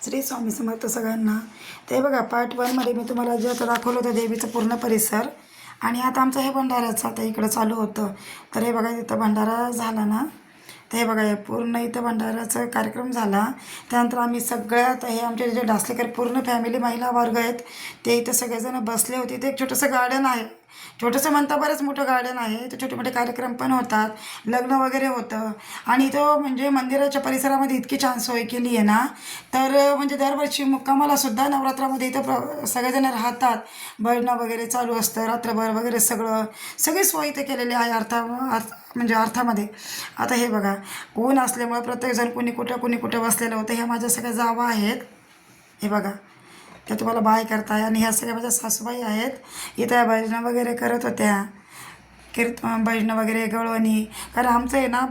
श्री स्वामी समर्थ सगळ्यांना. ते बघा पार्ट 1मध्ये मी तुम्हाला जे आता दाखवलं होतं देवीचं पूर्ण परिसर, आणि आता आमचं हे भंडाऱ्याचं आता इकडं चालू होतं. तर हे बघा इथं भंडारा झाला ना, तर हे बघा हे पूर्ण इथं भंडाऱ्याचा कार्यक्रम झाला. त्यानंतर आम्ही सगळ्यात हे आमचे जे डासलेकर पूर्ण फॅमिली महिला वर्ग आहेत ते इथं सगळेजण बसले होते. इथे एक छोटंसं गार्डन आहे, छोटंसं म्हणता बरंच मोठं गार्डन आहे. तर छोटे मोठे कार्यक्रम पण होतात, लग्न वगैरे होतं. आणि तो म्हणजे मंदिराच्या परिसरामध्ये इतकी छान सोय केली आहे ना, तर म्हणजे दरवर्षी मुक्कामाला सुद्धा नवरात्रामध्ये इथं सगळेजण राहतात. भजनं वगैरे चालू असतं रात्रभर वगैरे, सगळी सोय इथे केलेली आहे म्हणजे अर्थामध्ये. आता हे बघा ऊन असल्यामुळे प्रत्येकजण कुणी कुठं बसलेलं होतं. ह्या माझ्या सगळ्या जावा आहेत, हे बघा त्या तुम्हाला बाय करताय. आणि ह्या सगळ्या माझ्या सासूबाई आहेत, इथं या भजनं वगैरे करत होत्या. भजनं वगैरे गवळणी. कारण आमचं आहे ना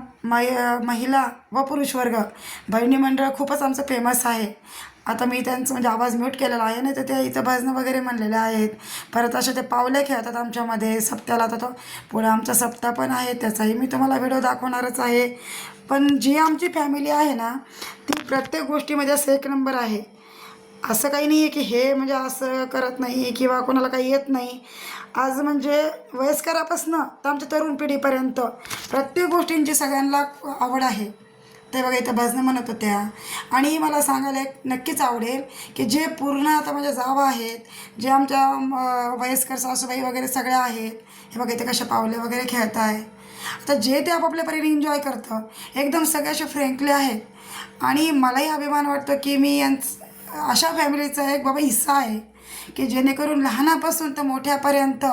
महिला व पुरुष वर्ग भजनी मंडळ खूपच आमचं फेमस आहे. आता मी त्यांचं म्हणजे आवाज म्यूट केलेला आहे, नाही तर ते इथं भजनं वगैरे म्हणलेले आहेत. परत अशा ते पावले खेळतात आमच्यामध्ये सप्त्याला. आता तो पुढं आमचा सप्ताह पण आहे, त्याचाही मी तुम्हाला व्हिडिओ दाखवणारच आहे. पण जी आमची फॅमिली आहे ना ती प्रत्येक गोष्टीमध्ये असं एक नंबर आहे. असं काही नाही आहे की हे म्हणजे असं करत नाही किंवा कोणाला काही येत नाही. आज म्हणजे वयस्करापासनं तर आमच्या तरुण पिढीपर्यंत प्रत्येक गोष्टींची सगळ्यांना आवड आहे. ते बघा इथं भजनं म्हणत होत्या. आणि मला सांगायला एक नक्कीच आवडेल की जे पूर्ण आता माझ्या जावा आहेत, जे आमच्या वयस्कर सासूबाई वगैरे सगळ्या आहेत, हे बघा इथे कशा पावले वगैरे खेळत आहे. आता जे ते आपापल्या परीने एन्जॉय करतं, एकदम सगळे असे फ्रँकली आहेत. आणि मलाही अभिमान वाटतो की मी अशा फॅमिलीचा एक बाबा हिस्सा आहे की जेणेकरून लहानापासून तर मोठ्यापर्यंत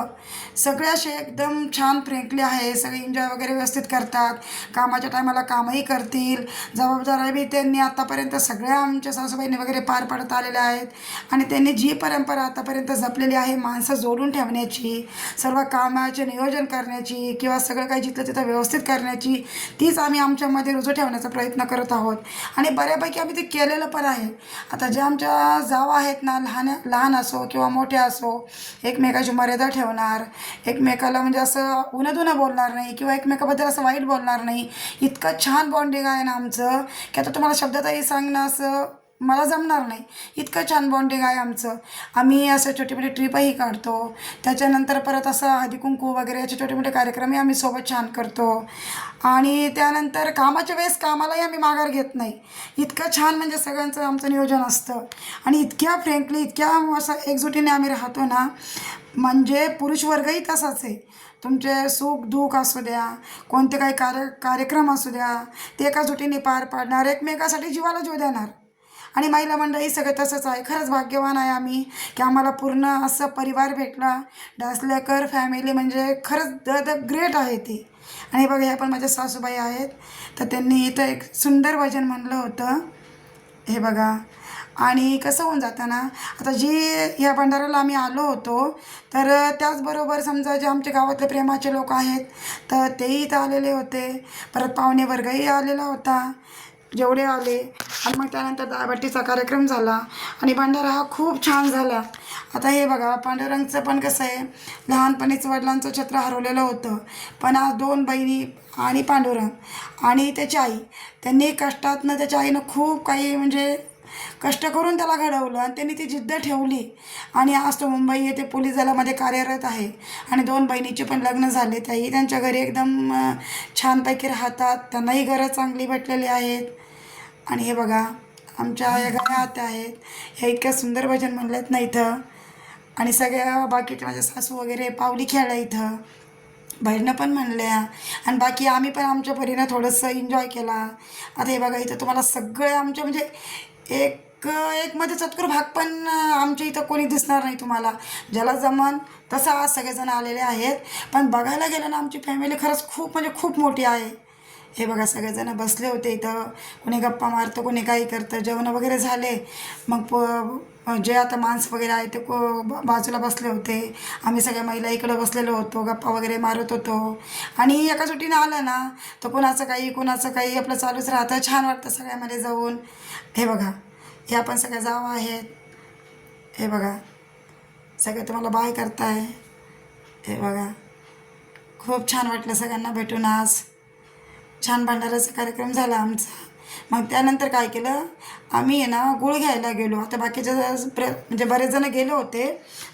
सगळे असे एकदम छान फ्रँकली आहे. सगळे एन्जॉय वगैरे व्यवस्थित करतात, कामाच्या टायमाला कामही करतील. जबाबदाऱ्या बी त्यांनी आतापर्यंत सगळ्या आमच्या सासूबाईंनी वगैरे पार पाडत आलेल्या आहेत. आणि त्यांनी जी परंपरा आतापर्यंत जपलेली आहे माणसं जोडून ठेवण्याची, सर्व कामाचे नियोजन करण्याची किंवा सगळं काही जिथलं तिथं व्यवस्थित करण्याची, तीच आम्ही आमच्यामध्ये रुजू ठेवण्याचा प्रयत्न करत आहोत. आणि बऱ्यापैकी आम्ही ते केलेलं पण आहे. आता ज्या आमच्या जावा आहेत ना, लहान असो किंवा मोठे असो, एकमेकाची मर्यादा ठेवणार, एकमेकाला म्हणजे असं उन्हाधुनं बोलणार नाही किंवा एकमेकाबद्दल असं वाईट बोलणार नाही. इतकं छान बॉन्डिंग आहे ना आमचं की आता तुम्हाला शब्दातही सांगणं असं मला जमणार नाही. इतकं छान बॉन्डिंग आहे आमचं. आम्ही असं छोटे मोठे ट्रिपही काढतो. त्याच्यानंतर परत असं हळदीकुंकू वगैरे असे छोटे मोठे कार्यक्रमही आम्ही सोबत छान करतो. आणि त्यानंतर कामाच्या वेळेस कामालाही आम्ही माघार घेत नाही. इतकं छान म्हणजे सगळ्यांचं आमचं नियोजन असतं. आणि इतक्या फ्रँकली इतक्या असं एकजुटीने आम्ही राहतो ना, म्हणजे पुरुष वर्गही तसाच आहे. तुमचे सुख दुःख असू द्या, कोणते काही कार्यक्रम असू द्या, ते एका जुटीने पार पाडणार, एकमेकासाठी जीवाला जीव देणार. आणि महिला मंडळी सगळं तसंच आहे. खरंच भाग्यवान आहे आम्ही की आम्हाला पूर्ण असं परिवार भेटला. डासलेकर फॅमिली म्हणजे खरंच द ग्रेट आहे ती. आणि बघा ह्या पण माझ्या सासूबाई आहेत, तर त्यांनी इथं एक सुंदर भजन म्हणलं होतं, हे बघा. आणि कसं होऊन जातं ना, आता ह्या भंडाऱ्याला आम्ही आलो होतो, तर त्याचबरोबर समजा जे आमच्या गावातले प्रेमाचे लोक आहेत तर तेही इथं आलेले होते. परत पाहुणे वर्गही आलेला होता, जेवढे आले. आणि मग त्यानंतर दाळबट्टीचा कार्यक्रम झाला आणि भंडारा हा खूप छान झाला. आता हे बघा पांडुरंगचं पण कसं आहे, लहानपणीच वडिलांचं छत्र हरवलेलं होतं, पण आज 2 बहिणी आणि पांडुरंग आणि त्याची आई, त्यांनी कष्टातनं त्याच्या आईनं खूप काही म्हणजे कष्ट करून त्याला घडवलं आणि त्यांनी ती जिद्द ठेवली. आणि आज तो मुंबई येथे पोलीस दलामध्ये कार्यरत आहे. आणि 2 बहिणीचे पण लग्न झाले, त्याही त्यांच्या घरी एकदम छानपैकी राहतात, त्यांनाही घरं चांगली भेटलेली आहेत. आणि हे बघा आमच्या या गाया आत्या आहेत, ह्या इतक्या सुंदर भजन म्हणलेत ना इथं. आणि सगळ्या बाकीच्या माझ्या सासू वगैरे पावली खेळल्या इथं, भजनं पण म्हणल्या. आणि बाकी आम्ही पण आमच्या परीनं थोडंसं एन्जॉय केला. आता हे बघा इथं तुम्हाला सगळे आमचे म्हणजे एक एक मध्ये चतुर भाग पण आमच्या इथं कोणी दिसणार नाही तुम्हाला. ज्याला जमन तसं आज सगळेजण आलेले आहेत. पण बघायला गेलं ना आमची फॅमिली खरंच खूप म्हणजे खूप मोठी आहे. हे बघा सगळेजण बसले होते इथं, कोणी गप्पा मारतं, कोणी काही करतं. जेवणं वगैरे झाले, मग जे आता माणसं वगैरे आहे ते बाजूला बसले होते. आम्ही सगळ्या महिला इकडं बसलेलो होतो, गप्पा वगैरे मारत होतो. आणि एका सुट्टीनं आलं ना तर कुणाचं काही आपलं चालूच राहतं. छान वाटतं सगळ्यामध्ये जाऊन. हे बघा ह्या पण सगळ्या जावा आहेत, हे बघा सगळे तुम्हाला बाय करताय. हे बघा खूप छान वाटलं सगळ्यांना भेटून. आज छान भंडाऱ्याचा कार्यक्रम झाला आमचा. मग त्यानंतर काय केलं, आम्ही आहे ना गुळ घ्यायला गेलो. आता बाकीचे म्हणजे बरेच जण गेले होते.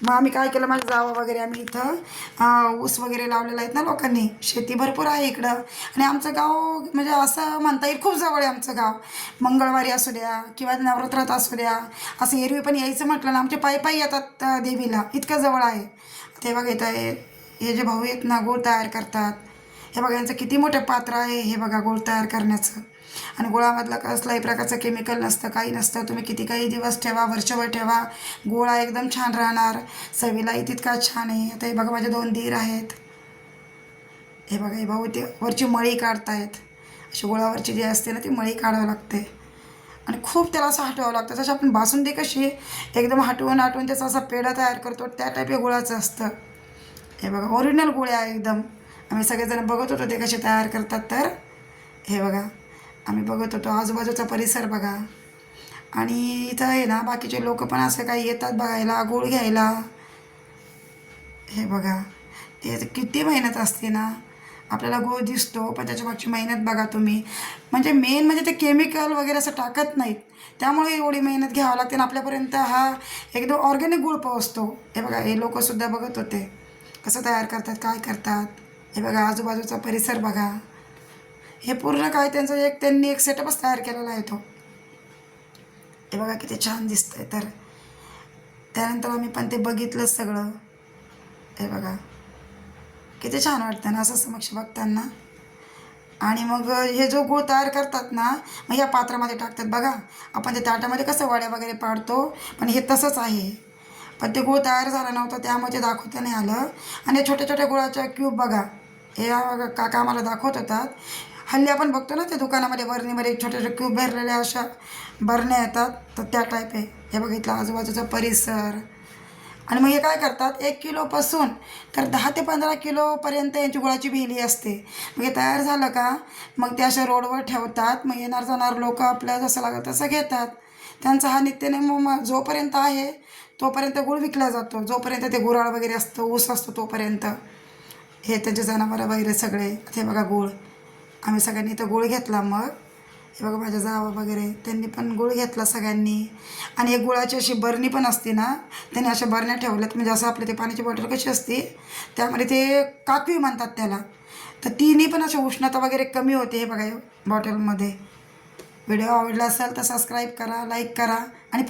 मग आम्ही काय केलं, माझ्या जावा वगैरे आम्ही इथं ऊस वगैरे लावलेला आहेत ना लोकांनी, शेती भरपूर आहे इकडं. आणि आमचं गाव म्हणजे असं म्हणता येईल खूप जवळ आहे आमचं गाव. मंगळवारी असू द्या किंवा नवरात्रात असू द्या, असं एरवी पण यायचं म्हटलं ना, आमचे पायी पायी येतात देवीला, इतकं जवळ आहे. ते बघा इथं हे जे भाऊ आहेत ना गूळ तयार करतात. हे बघा यांचं किती मोठं पात्र आहे हे बघा गूळ तयार करण्याचं. आणि गुळामधलं कसलाही प्रकारचं केमिकल नसतं, काही नसतं. तुम्ही किती काही दिवस ठेवा, वर्षभर ठेवा, गोळा एकदम छान राहणार. चवीलाही तितका छान आहे. आता हे बघा माझे 2 दीर आहेत. हे बघा हे भाऊ ते वरची मळी काढतायत. अशी गुळावरची जी असते ना ती मळी काढावं लागते. आणि खूप त्याला असं हटवावं लागतं. जसं आपण बासुंदी कशी एकदम हटवून हटवून त्याचा असा पेढा तयार करतो, त्या टाईप हे गुळाचं असतं. हे बघा ओरिजिनल गुळ आहे एकदम. आम्ही सगळेजण बघत होतो ते कसे तयार करतात. तर हे बघा आम्ही बघत होतो, आजूबाजूचा परिसर बघा. आणि इथं आहे ना बाकीचे लोक पण असं काही येतात बघायला, गूळ घ्यायला. हे बघा ते किती मेहनत असते ना. आपल्याला गूळ दिसतो पण त्याच्या मागची मेहनत बघा तुम्ही. म्हणजे मेन म्हणजे ते केमिकल वगैरे असं टाकत नाहीत, त्यामुळे एवढी मेहनत घ्यावं लागते. आणि आपल्यापर्यंत हा एकदम ऑर्गॅनिक गूळ पोहोचतो. हे बघा हे लोकंसुद्धा बघत होते कसं तयार करतात, काय करतात. हे बघा आजूबाजूचा परिसर बघा. हे पूर्ण काय त्यांचं त्यांनी एक सेटअपच तयार केलेला आहे तो. हे बघा किती छान दिसतंय. तर त्यानंतर आम्ही पण ते बघितलं सगळं. हे बघा किती छान वाटतं ना असं समक्ष बघताना. आणि मग हे जो गूळ तयार करतात ना, मग या पात्रामध्ये टाकतात बघा. आपण ते ताटामध्ये कसं वड्या वगैरे पाडतो, पण हे तसंच आहे. पण ते गूळ तयार झाला नव्हता त्यामुळे ते दाखवता नाही आलं. आणि हे छोट्या छोट्या गुळाच्या क्यूब बघा, हे काका आम्हाला दाखवत होतात. हल्ली आपण बघतो ना ते दुकानामध्ये बरणीमध्ये छोटे छोटे क्यूब भरलेल्या अशा बरण्या येतात, तर त्या टाईप आहे. हे बघितलं आजूबाजूचा परिसर. आणि मग हे काय करतात, 1 किलोपासून तर 10 ते 15 किलोपर्यंत यांची गुळाची भेली असते. मग हे तयार झालं का मग ते अशा रोडवर ठेवतात. मग येणार जाणार लोक आपल्या जसं लागतं तसं घेतात. त्यांचा हा नित्यनेम मग जोपर्यंत आहे तोपर्यंत गूळ विकला जातो, जोपर्यंत ते गुऱ्हाळ वगैरे असतं, ऊस असतो तोपर्यंत. हे त्यांचे जनावरं वगैरे सगळे. ते बघा गूळ आम्ही सगळ्यांनी इथं गूळ घेतला. मग हे बघा माझ्या जावा वगैरे त्यांनी पण गूळ घेतला सगळ्यांनी. आणि एक गुळाची अशी बरणी पण असते ना, त्यांनी अशा बरण्या ठेवल्यात. म्हणजे असं आपलं ते पाण्याची बॉटल कशी असते त्यामध्ये ते काकवी म्हणतात त्याला, तर तिने पण अशी उष्णता वगैरे कमी होते. हे बघा बॉटलमध्ये. व्हिडिओ आवडला असेल तर सबस्क्राईब करा, लाईक करा आणि